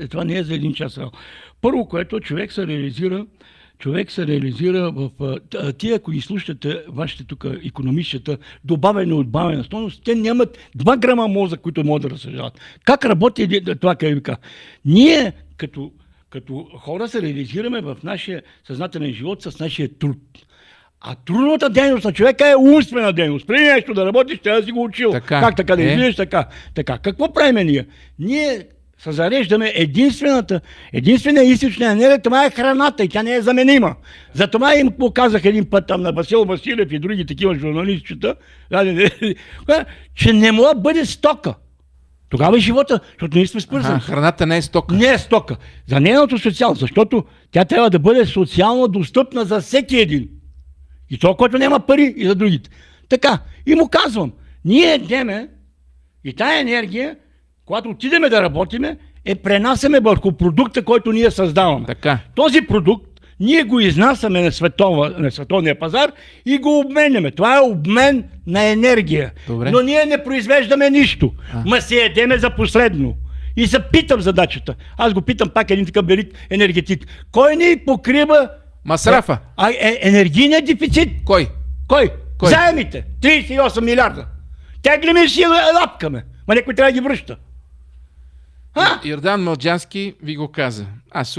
Това не е за един час. Първо, което човек се реализира в тия, ако ги слушате, вашите тук икономистчета, добавена от бавена стойност, те нямат 2 грама мозък, които могат да разсъждават. Как работи това КВК? Ние, като хора, се реализираме в нашия съзнателен живот с нашия труд. А трудната дейност на човека е умствена дейност. Преди нещо да работиш, трябва да си го учил. Как така да излизаш така? Какво правим ние? Ние се зареждаме единствена източна енергия, това е храната и тя не е заменима. Затова им показах един път там на Васил Василев и други такива журналистчета, че не може да бъде стока. Тогава е живота, защото ние сме свързани. Храната не е стока. Не е стока. За нейното социално, защото тя трябва да бъде социално достъпна за всеки един. И това, който няма пари, и за другите. Така, и му казвам, ние днеме и тая енергия, когато отидеме да работиме, пренасяме върху продукта, който ние създаваме. Така. Този продукт ние го изнасяме на световния пазар и го обменяме. Това е обмен на енергия. Добре. Но ние не произвеждаме нищо. Ма се едеме за последно. И се питам задачата. Аз го питам пак един такъв велик енергетик. Кой ни покрива Масрафа. Енергийният дефицит? Кой? Заемите. 38 милиарда. Теглиме си и лапкаме. Ма някой трябва да ги връща. Йордан Мълджански ви го каза. Аз